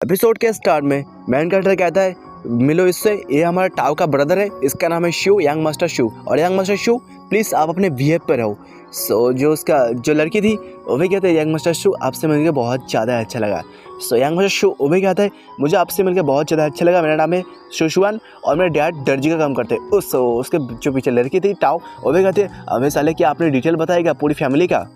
Episode के start में man character कहता है मिलो इससे, ये हमारा टाओ का ब्रदर है, इसका नाम है शू, यंग मास्टर शू। और यंग मास्टर शू प्लीज़ आप अपने बिहेव पे रहो। जो उसका जो लड़की थी वो भी कहते हैं यंग मास्टर शू आपसे मिलकर बहुत ज़्यादा अच्छा लगा। यंग मास्टर शू वो भी कहता है मुझे आपसे मिलकर बहुत ज़्यादा अच्छा लगा, मेरा नाम है शुशुआन और मेरे डैड दर्जी का काम करते हैं। उसके जो पीछे लड़की थी टाओ वो भी कहते हैं हमें साले कि आपने डिटेल बताएगा पूरी फैमिली का।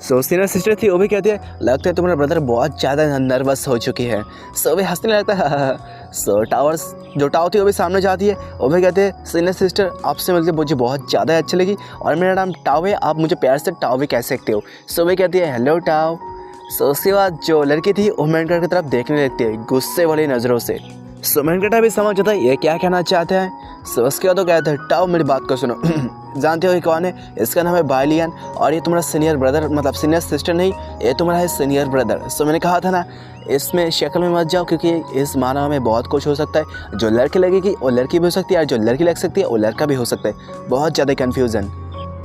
सीनियर सिस्टर थी वो भी कहती है लगता है तुम्हारा ब्रदर बहुत ज़्यादा नर्वस हो चुकी है। वो भी हंसने लगता है। टावर्स जो टाव थी वो भी सामने जाती है, वो भी कहते हैं सीनियर सिस्टर आपसे मिलकर मुझे बहुत ज़्यादा अच्छी लगी और मेरा नाम टाव है, आप मुझे प्यार से टाव भी कह सकते हो। वो भी कहती है हेलो टाव। उसके बाद जो लड़की थी वो मैनकट की तरफ देखने लगती है गुस्से वाली नज़रों से। मैनकट भी समझ जाता है ये क्या कहना चाहते हैं। उसके बाद तो कहते हैं टाव मेरी बात को सुनो। जानते हो ये कौन है? इसका नाम है बाइलियन और ये तुम्हारा सीनियर ब्रदर, मतलब सीनियर सिस्टर नहीं, ये तुम्हारा है सीनियर ब्रदर। मैंने कहा था ना इसमें शक्ल में मत जाओ क्योंकि इस मानव में बहुत कुछ हो सकता है। जो लड़की लगेगी वो लड़की भी हो सकती है और जो लड़की लग सकती है वो लड़का भी हो सकता है। बहुत ज़्यादा कन्फ्यूज़न।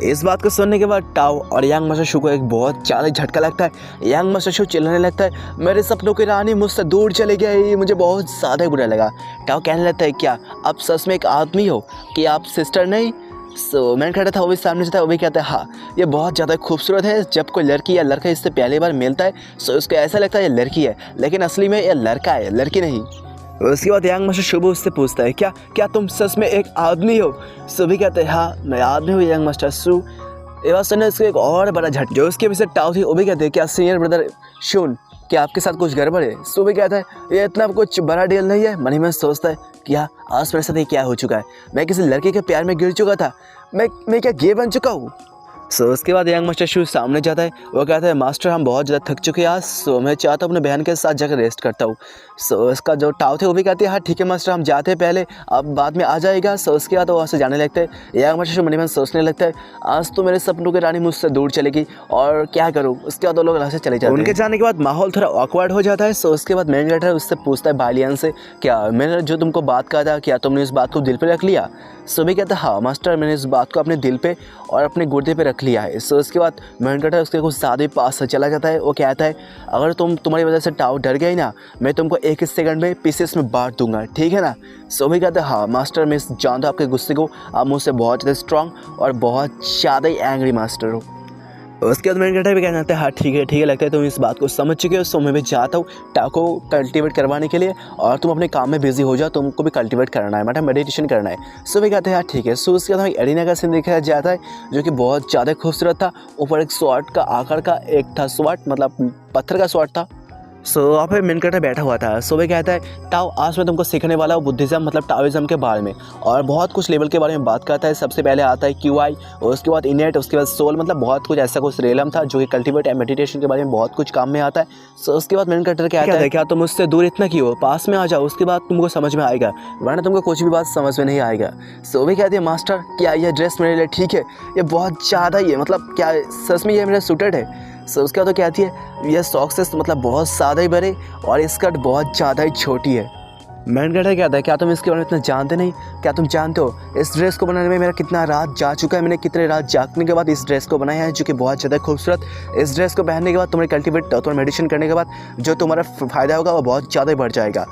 इस बात को सुनने के बाद टाओ और यंग मास्टर शू को एक बहुत ज़्यादा झटका लगता है। यंग मास्टर शू चिल्लाने लगता है मेरे सपनों की रानी मुझसे दूर चली गई, मुझे बहुत ज़्यादा बुरा लगा। टाओ कहने लगता है क्या आप सच में एक आदमी हो कि आप सिस्टर नहीं? मैंने खड़ा था वो भी सामने से था, वो भी कहता है हाँ ये बहुत ज़्यादा खूबसूरत है। जब कोई लड़की या लड़का इससे पहली बार मिलता है उसको ऐसा लगता है ये लड़की है, लेकिन असली में ये लड़का है, लड़की नहीं। उसके बाद यंग मास्टर शुभ उससे पूछता है क्या क्या तुम सच में एक आदमी हो? भी कहते हैं हाँ मैं आदमी हूँ यंग मास्टर शू। ये बात सुनने उसको एक और बड़ा झट जो उसके पीछे टाव थी वो भी कहते हैं क्या सीनियर ब्रदर शून क्या आपके साथ कुछ गड़बड़ है? भी कहता है ये इतना कुछ बड़ा डील नहीं है। मन ही में सोचता है क्या आज मेरे साथ ये क्या हो चुका है, मैं किसी लड़के के प्यार में गिर चुका था, मैं क्या गे बन चुका हूँ। उसके बाद यंग मास्टर शू सामने जाता है, वो कहता है मास्टर हम बहुत ज़्यादा थक चुके हैं आज, मैं चाहता हूँ अपने बहन के साथ जाकर रेस्ट करता हूँ। इसका जो टाव थे वो भी कहते हैं हाँ ठीक है मास्टर हम जाते हैं, पहले अब बाद में आ जाएगा। उसके बाद वो वहाँ से जाने लगते हैं। यंग मास्टर शू मन में सोचने लगता है आज तो मेरे सपनों की रानी मुझसे दूर चलेगी और क्या करूँ। उसके बाद वो लोग यहाँ से चले जाते हैं। उनके जाने के बाद माहौल थोड़ा ऑकवर्ड हो जाता है। उसके बाद मेन कैरेक्टर उससे पूछता है बालियन से क्या मैंने जो तुमको बात कहा था क्या तुमने इस बात को दिल पर रख लिया? भी कहता है हाँ मास्टर मैंने इस बात को अपने दिल पे और अपने गुर्दे पे रख लिया है। उसके बाद मैन कैरेक्टर उसके कुछ ज़्यादा पास से चला जाता है। वो कहता है अगर तुम्हारी वजह से टाव डर गई ना मैं तुमको एक सेकंड में पीसेस में बांट दूंगा, ठीक है ना? भी कहता है हाँ मास्टर मैं जानता हूँ आपके गुस्से को, आप मुझसे बहुत ज़्यादा स्ट्रॉन्ग और बहुत ज़्यादा ही एंग्री मास्टर हो। उसके बाद मैन कैरेक्टर भी कहना चाहता है हाँ ठीक है लगता है तुम इस बात को समझ चुके हो। मैं भी चाहता हूँ टाव को कल्टीवेट करवाने के लिए और तुम अपने काम में बिजी हो जाओ, तुमको भी कल्टीवेट करना है, मतलब मेडिटेशन करना है। भी कहते हैं हाँ ठीक है। उसके बाद हमें एरिना का सीन दिखाया जाता है जो कि बहुत ज़्यादा खूबसूरत था। ऊपर एक स्वॉर्ड का आकार का एक था स्वॉर्ड, मतलब पत्थर का स्वॉर्ड था। वहाँ पे मेन कैरेक्टर बैठा हुआ था। भी कहता है टाओ आज मैं तुमको सिखाने वाला हूँ बुद्धिज़्म मतलब टाओइज़्म के बारे में और बहुत कुछ लेवल के बारे में बात करता है। सबसे पहले आता है QI, उसके बाद इनेट, उसके बाद सोल, मतलब बहुत कुछ ऐसा कुछ रेलम था जो कि कल्टीवेट एंड मेडिटेशन के बारे में बहुत कुछ काम में आता है। उसके बाद मेन कैरेक्टर कहता है क्या तुम मुझसे दूर इतना क्यों हो, पास में आ जाओ, उसके बाद तुमको समझ में आएगा, वरना तुमको कुछ भी बात समझ में नहीं आएगा। भी कहती है मास्टर क्या यह ड्रेस मेरे लिए ठीक है? ये बहुत ज़्यादा ही है, मतलब क्या सच में ये मेरा सूटेड है? उसके बाद तो कहती है यह सॉक्सेस मतलब बहुत ज़्यादा ही बड़े और स्कर्ट बहुत ज़्यादा ही छोटी है। मैन कैरेक्टर कहता है क्या तुम इसके बारे में इतना जानते नहीं? क्या तुम जानते हो इस ड्रेस को बनाने में मेरा कितना रात जा चुका है, मैंने कितने रात जागने के बाद इस ड्रेस को बनाया है जो कि बहुत ज़्यादा खूबसूरत। इस ड्रेस को पहनने के बाद तुम्हारे कल्टीवेट तुम्हारा मेडिटेशन करने के बाद जो तुम्हारा फ़ायदा होगा वो बहुत ज़्यादा ही बढ़ जाएगा।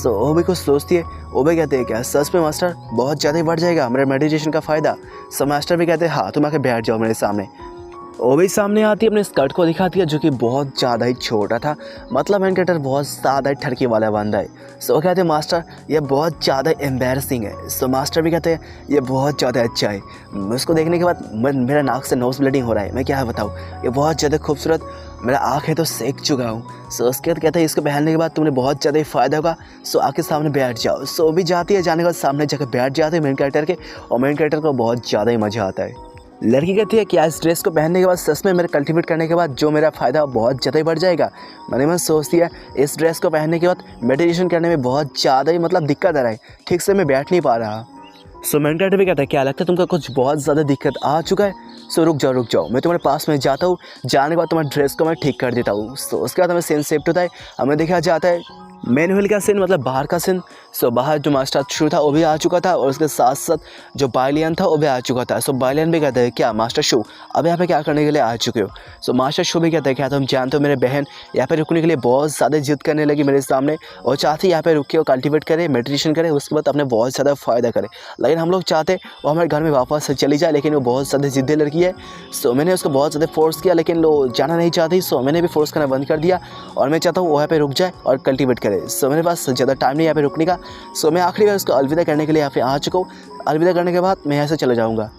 वो भी कुछ सोचती है, वो भी कहते हैं क्या सच में मास्टर बहुत ज़्यादा ही बढ़ जाएगा मेरे मेडिटेशन का फ़ायदा? मास्टर भी कहते हैं हाँ तुम आके बैठ जाओ मेरे सामने। वो भी सामने आती है, अपने स्कर्ट को दिखाती है जो कि बहुत ज़्यादा ही छोटा था, मतलब मैन कैरेक्टर बहुत ज़्यादा ही ठरकी वाला बंदा है। वो कहते हैं मास्टर ये बहुत ज़्यादा एम्बैरसिंग है। मास्टर भी कहते हैं ये बहुत ज़्यादा अच्छा है। उसको देखने के बाद मेरा नाक से नोज ब्लीडिंग हो रहा है, मैं क्या बताऊँ, ये बहुत ज़्यादा खूबसूरत, मेरा आँख है तो सेक चुका हूँ। उसके बाद कहते हैं इसको पहनने के बाद तुमने बहुत ज़्यादा ही फ़ायदा होगा, आके सामने बैठ जाओ। भी जाती है, जाने के बाद सामने जाकर बैठ जाते हैं मेन कैरेक्टर के और मेन कैरेक्टर को बहुत ज़्यादा ही मज़ा आता है। लड़की कहती है कि इस ड्रेस को पहनने के बाद सच में मेरे कल्टीवेट करने के बाद जो मेरा फ़ायदा बहुत ज़्यादा ही बढ़ जाएगा। मैंने मन सोचती है इस ड्रेस को पहनने के बाद मेडिटेशन करने में बहुत ज़्यादा ही मतलब दिक्कत आ रहा है, ठीक से मैं बैठ नहीं पा रहा। मैन कैरेक्टर भी कहता है क्या लगता है तुमको कुछ बहुत ज़्यादा दिक्कत आ चुका है? रुक जाओ मैं तुम्हारे पास में जाता हूँ, जाने के बाद तुम्हारे ड्रेस को मैं ठीक कर देता हूँ। उसके बाद हमें सेंस सेफ्ट होता है, हमें देखा जाता है मैनुअल का सीन मतलब बाहर का सीन। सो बाहर जो मास्टर शू था वो भी आ चुका था और उसके साथ साथ जो बायलियन था वो भी आ चुका था। सो बायलियन भी कहते हैं क्या मास्टर शू अब यहाँ पे क्या करने के लिए आ चुके हो। सो मास्टर शू भी कहते हैं क्या तुम जानते हो मेरे बहन यहाँ पे रुकने के लिए बहुत ज़्यादा जिद करने लगी मेरे सामने और चाहती यहाँ पे रुक के वो कल्टिवेट करे, मेडिटेशन करे, उसके बाद अपने बहुत ज़्यादा फ़ायदा करे। लेकिन हम लोग चाहते वो हमारे घर में वापस चली जाए, लेकिन वो बहुत ज़्यादा ज़िद्दी लड़की है। सो मैंने उसको बहुत ज़्यादा फोर्स किया लेकिन वो जाना नहीं चाहती। सो मैंने भी फोर्स करना बंद कर दिया और मैं चाहता हूँ वो यहाँ पे रुक जाए और कल्टिवेट करे। सो मेरे पास ज़्यादा टाइम नहीं यहाँ पे रुकने का। सो मैं आखिरी बार उसको अलविदा करने के लिए यहाँ पे आ चुका हूँ। अलविदा करने के बाद मैं यहाँ से चला जाऊँगा।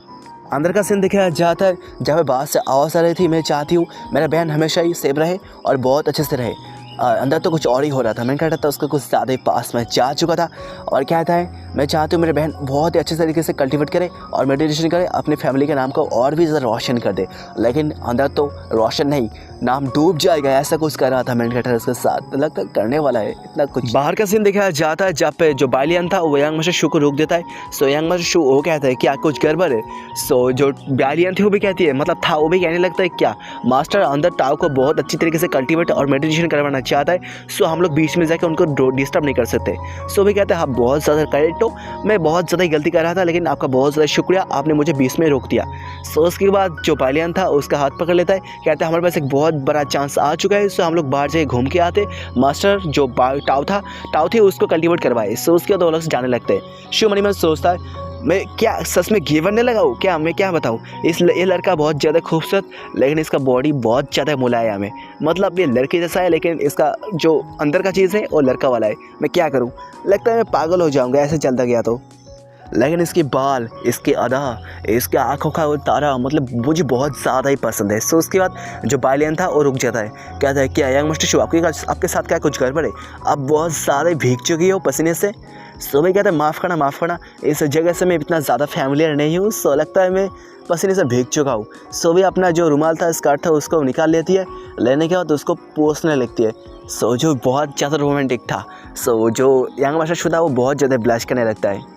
अंदर का सीन देखा जाता है जहाँ पे बाहर से आवाज़ आ रही थी। मैं चाहती हूँ मेरा बहन हमेशा ही सेफ रहे और बहुत अच्छे से रहे। अंदर तो कुछ और ही हो रहा था। मैंने कहा था उसको कुछ ज़्यादा ही पास में जा चुका था और कहता है मैं चाहती हूँ मेरे बहन बहुत ही अच्छे तरीके से कल्टिवेट करे और मेडिटेशन करे, अपनी फैमिली के नाम को और भी ज़्यादा रोशन कर दे। लेकिन अंदर तो रोशन नहीं, नाम डूब जाएगा, ऐसा कुछ कर रहा था। मैंने कहा उसके साथ तो लगता करने वाला है इतना कुछ। बाहर का सीन देखा जाता है जहाँ पे जो बायलियन था वो यंग मास्टर शू को रोक देता है। सो यंग मास्टर शू वो कहता है क्या कुछ गड़बड़ है। सो जो बायलियन थी वो भी कहती है मतलब था वो भी कहने लगता है क्या मास्टर अंदर टाव को बहुत अच्छी तरीके से कल्टिवेट और मेडिटेशन करवाना चाहता है। सो हम लोग बीच में जाकर उनको डिस्टर्ब नहीं कर सकते। सो भी कहते हैं आप बहुत ज़्यादा करेक्ट हो, मैं बहुत ज़्यादा गलती कर रहा था लेकिन आपका बहुत ज़्यादा शुक्रिया, आपने मुझे बीच में रोक दिया। सो उसके बाद जो बायलियन था उसका हाथ पकड़ लेता है, कहता है हमारे पास एक बहुत बड़ा चांस आ चुका है। सो हम लोग बाहर से घूम के आते, मास्टर जो टाव थी उसको कल्टिवेट करवाए। सो उसके बाद वो लोग जाने लगते हैं। शिव मणिमन सोचता है मैं क्या सच में गिवर नहीं लगाऊँ क्या, मैं क्या बताऊँ ये लड़का बहुत ज़्यादा खूबसूरत लेकिन इसका बॉडी बहुत ज़्यादा मुलायम है। मतलब ये लड़के जैसा है लेकिन इसका जो अंदर का चीज़ है वो लड़का वाला है। मैं क्या करूँ, लगता है मैं पागल हो जाऊँगा ऐसे चलता गया तो। लेकिन इसके बाल, इसके अदा, इसके आँखों का वो तारा मतलब मुझे बहुत ज़्यादा ही पसंद है। सो उसके बाद जो बायलियन था वो रुक जाता है, कहता है क्या यंग मास्टर शू आपके साथ क्या कुछ गड़बड़ है, आप बहुत ज़्यादा भीग चुकी हो पसीने से। सो भाई कहता है माफ़ करना, इस जगह से मैं इतना ज़्यादा फैमिलियर नहीं हूँ। सो लगता है मैं पसीने से भीग चुका हूँ। सो भी अपना जो रुमाल था स्कर्ट था उसको निकाल लेती है, लेने के बाद उसको पोंछने लगती है। सो जो बहुत ज़्यादा रोमांटिक था। सो जो यंग मास्टर शू था वो बहुत ज़्यादा ब्लश करने लगता है।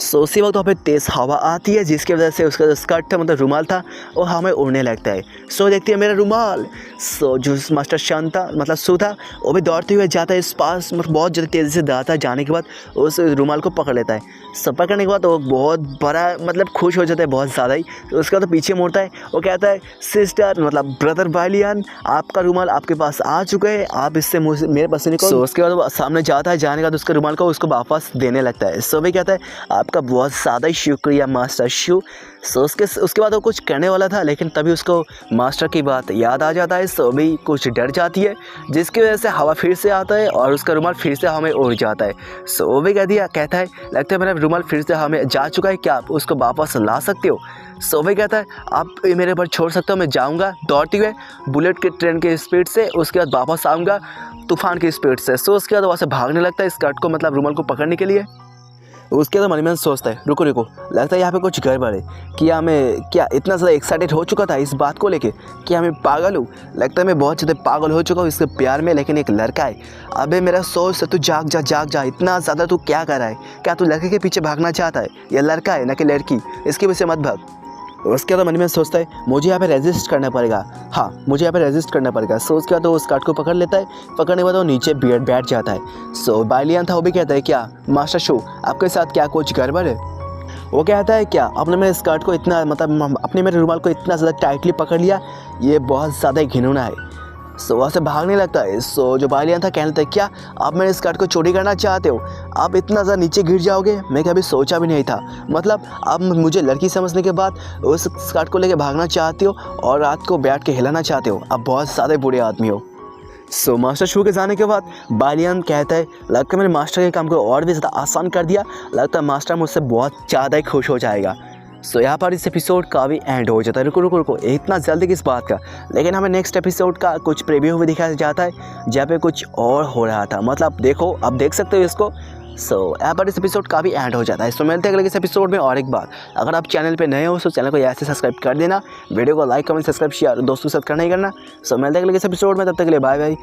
सो उसी वक्त वहाँ पे तेज़ हवा आती है जिसकी वजह से उसका जो स्कर्ट था मतलब रुमाल था वो हमें उड़ने लगता है। सो देखती है मेरा रुमाल। सो जो मास्टर शन था मतलब शू था वो भी दौड़ते हुए जाता है इस पास, मतलब बहुत ज़्यादा तेज़ी से दौड़ता है। जाने के बाद उस रुमाल को पकड़ लेता है। सब पकड़ने के बाद वो बहुत बड़ा मतलब खुश हो जाता है बहुत ज़्यादा ही। तो उसका तो पीछे मुड़ता है, वो कहता है सिस्टर मतलब ब्रदर बायलियन आपका रुमाल आपके पास आ चुका है, आप इससे मेरे पसीने को। सो उसके बाद वो सामने जाता है, जाने के बाद उसके रुमाल को उसको वापस देने लगता है। सो भी कहता है आपका बहुत ज़्यादा ही शुक्रिया मास्टर शू। सो उसके बाद वो कुछ करने वाला था लेकिन तभी उसको मास्टर की बात याद आ जाता है। सो भी कुछ डर जाती है जिसकी वजह से हवा फिर से आता है और उसका रुमाल फिर से हमें उड़ जाता है। सो वो भी कहता है लगता है मेरा रुमाल फिर से हमें जा चुका है, क्या आप उसको वापस ला सकते हो। सो भी कहता है आप मेरे ऊपर छोड़ सकते हो, मैं जाऊँगा दौड़ते हुए बुलेट के ट्रेन की स्पीड से, उसके बाद वापस आऊँगा तूफान की स्पीड से। सो उसके बाद वहाँ से भागने लगता है स्कर्ट को मतलब रुमाल को पकड़ने के लिए। उसके बाद मणिमन सोचता है रुको लगता है यहाँ पे कुछ गड़बड़ है। क्या इतना ज़्यादा एक्साइटेड हो चुका था इस बात को लेके, क्या मैं पागल हूँ। लगता है मैं बहुत ज़्यादा पागल हो चुका हूँ इसके प्यार में। लेकिन एक लड़का है, अबे मेरा सोच से तू जाग जा, इतना ज़्यादा तू क्या कर रहा है, क्या तू लड़के के पीछे भागना चाहता है, ये लड़का है ना कि लड़की, इसके पीछे मत भाग। उसके बाद मन में सोचता है मुझे यहाँ पे रेजिस्ट करना पड़ेगा, हाँ मुझे यहाँ पे रेजिस्ट करना पड़ेगा। सो उसके बाद वो उस कार्ड को पकड़ लेता है, पकड़ने के बाद वो नीचे बैठ जाता है। सो बायलियन था वो भी कहता है क्या मास्टर शू आपके साथ क्या कुछ गड़बड़ है। वो कहता है क्या आपने मेरे स्कर्ट को इतना मतलब अपने मेरे रुमाल को इतना ज़्यादा टाइटली पकड़ लिया, ये बहुत ज़्यादा घिनौना है। सो वहाँ से भागने लगता है। सो जो बायलियन था कहने लगता है क्या आप मेरे स्कर्ट को चोरी करना चाहते हो, आप इतना ज़्यादा नीचे गिर जाओगे, मैं कभी सोचा भी नहीं था। मतलब आप मुझे लड़की समझने के बाद उस स्कर्ट को लेके भागना चाहते हो और रात को बैठ के हिलाना चाहते हो, आप बहुत ज़्यादा बुरे आदमी हो। सो मास्टर शू के जाने के बाद बायलियन कहता है लगता है मैंने मास्टर के काम को और भी ज़्यादा आसान कर दिया, लगता है मास्टर मुझसे बहुत ज़्यादा ही खुश हो जाएगा। सो यहाँ पर इस एपिसोड का भी एंड हो जाता है। रुको इतना जल्दी किस बात का, लेकिन हमें नेक्स्ट एपिसोड का कुछ प्रीव्यू भी दिखाया जाता है जहाँ पे कुछ और हो रहा था। मतलब देखो आप देख सकते हो इसको। सो यहाँ पर इस एपिसोड का भी एंड हो जाता है। सो मिलते हैं अगले इस एपिसोड में। और एक बात, अगर आप चैनल पे नए हो तो चैनल को ऐसे सब्सक्राइब कर देना, वीडियो को लाइक कमेंट सब्सक्राइब शेयर दोस्तों के साथ करना ही करना। सो मिलते हैं अगले इस एपिसोड में, तब तक के लिए बाय बाय।